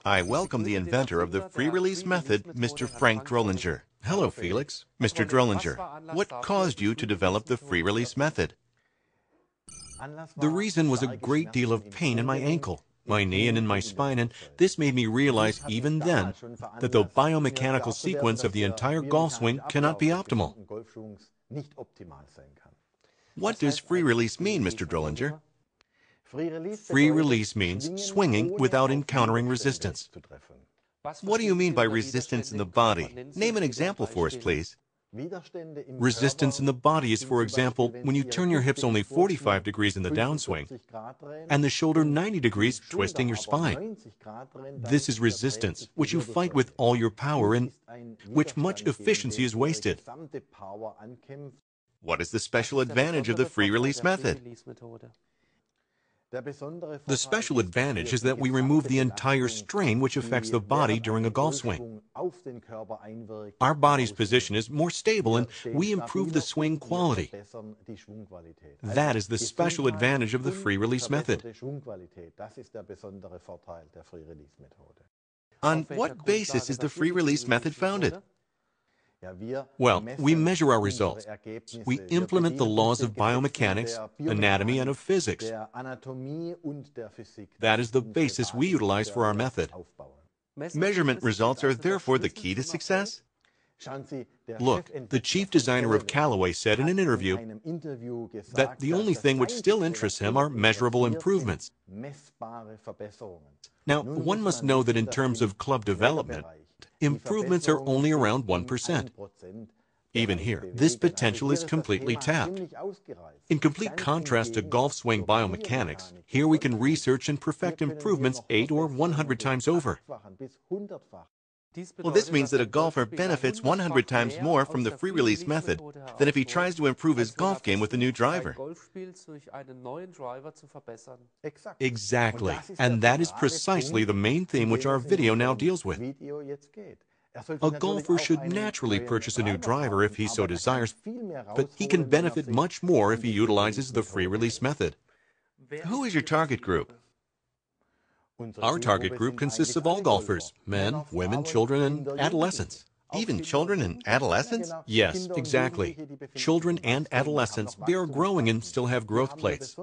I welcome the inventor of the free-release method, Mr. Frank Drollinger. Hello, Felix. Mr. Drollinger, what caused you to develop the free-release method? The reason was a great deal of pain in my ankle, my knee, and in my spine, and this made me realize even then that the biomechanical sequence of the entire golf swing cannot be optimal. What does free-release mean, Mr. Drollinger? Free release means swinging without encountering resistance. What do you mean by resistance in the body? Name an example for us, please. Resistance in the body is, for example, when you turn your hips only 45 degrees in the downswing and the shoulder 90 degrees, twisting your spine. This is resistance, which you fight with all your power and which much efficiency is wasted. What is the special advantage of the free-release method? The special advantage is that we remove the entire strain which affects the body during a golf swing. Our body's position is more stable and we improve the swing quality. That is the special advantage of the free-release method. On what basis is the free-release method founded? Well, we measure our results. We implement the laws of biomechanics, anatomy, and of physics. That is the basis we utilize for our method. Measurement results are therefore the key to success? Look, the chief designer of Callaway said in an interview that the only thing which still interests him are measurable improvements. Now, one must know that in terms of club development, improvements are only around 1%. Even here, this potential is completely tapped. In complete contrast to golf swing biomechanics, here we can research and perfect improvements 8 or 100 times over. Well, this means that a golfer benefits 100 times more from the free-release method than if he tries to improve his golf game with a new driver. Exactly, and that is precisely the main theme which our video now deals with. A golfer should naturally purchase a new driver if he so desires, but he can benefit much more if he utilizes the free-release method. Who is your target group? Our target group consists of all golfers, men, women, children, and adolescents. Even children and adolescents? Yes, exactly. Children and adolescents, they are growing and still have growth plates.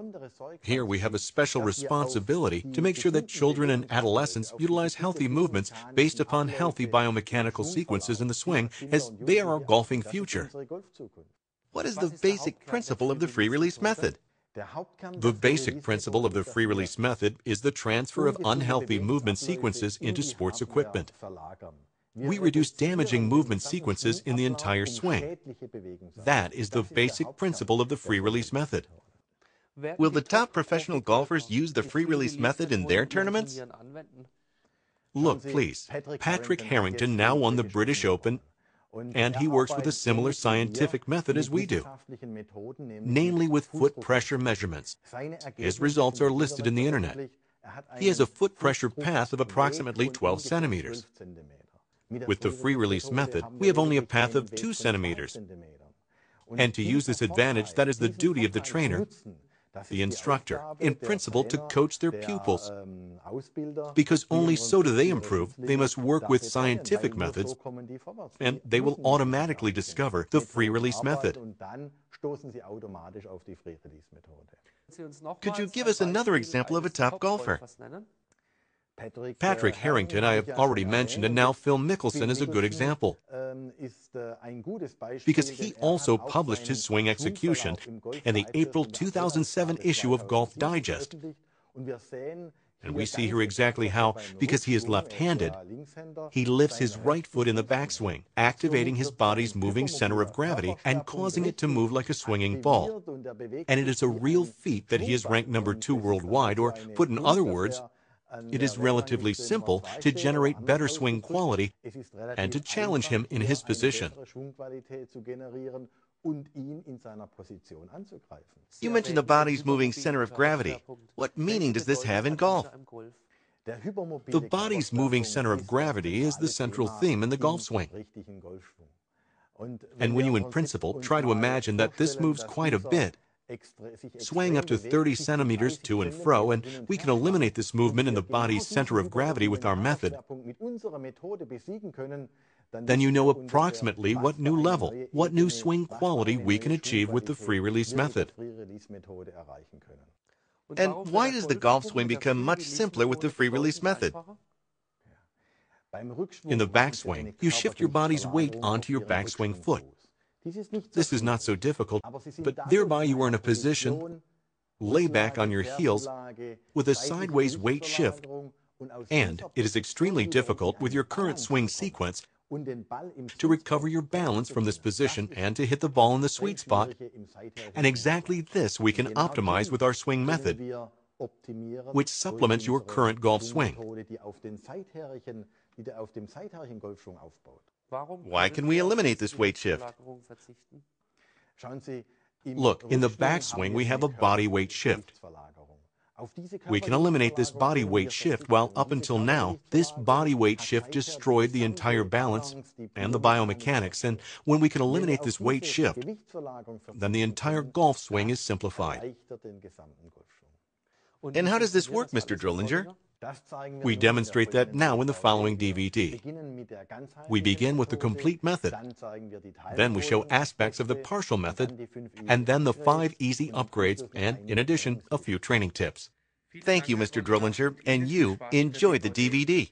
Here we have a special responsibility to make sure that children and adolescents utilize healthy movements based upon healthy biomechanical sequences in the swing, as they are our golfing future. What is the basic principle of the free-release method? The basic principle of the free-release method is the transfer of unhealthy movement sequences into sports equipment. We reduce damaging movement sequences in the entire swing. That is the basic principle of the free-release method. Will the top professional golfers use the free-release method in their tournaments? Look, please. Patrick Harrington now won the British Open, and he works with a similar scientific method as we do, namely with foot pressure measurements. His results are listed in the internet. He has a foot pressure path of approximately 12 centimeters. With the free-release method, we have only a path of 2 centimeters. And to use this advantage, that is the duty of the trainer, the instructor, in principle, to coach their pupils. Because only so do they improve, they must work with scientific methods, and they will automatically discover the free-release method. Could you give us another example of a top golfer? Patrick Harrington, I have already mentioned, and now Phil Mickelson is a good example. Because he also published his swing execution in the April 2007 issue of Golf Digest. And we see here exactly how, because he is left-handed, he lifts his right foot in the backswing, activating his body's moving center of gravity and causing it to move like a swinging ball. And it is a real feat that he is ranked number 2 worldwide, or put in other words, it is relatively simple to generate better swing quality and to challenge him in his position. You mentioned the body's moving center of gravity. What meaning does this have in golf? The body's moving center of gravity is the central theme in the golf swing. And when you, in principle, try to imagine that this moves quite a bit, swaying up to 30 centimeters to and fro, and we can eliminate this movement in the body's center of gravity with our method, then you know approximately what new level, what new swing quality we can achieve with the free release method. And why does the golf swing become much simpler with the free release method? In the backswing, you shift your body's weight onto your backswing foot. This is not so difficult, but thereby you are in a position, lay back on your heels, with a sideways weight shift, and it is extremely difficult with your current swing sequence to recover your balance from this position and to hit the ball in the sweet spot. And exactly this we can optimize with our swing method, which supplements your current golf swing. Why can we eliminate this weight shift? Look, in the backswing we have a body weight shift. We can eliminate this body weight shift, while up until now, this body weight shift destroyed the entire balance and the biomechanics, and when we can eliminate this weight shift, then the entire golf swing is simplified. And how does this work, Mr. Drollinger? We demonstrate that now in the following DVD. We begin with the complete method, then we show aspects of the partial method, and then the 5 easy upgrades, and in addition, a few training tips. Thank you, Mr. Drollinger, and you enjoyed the DVD.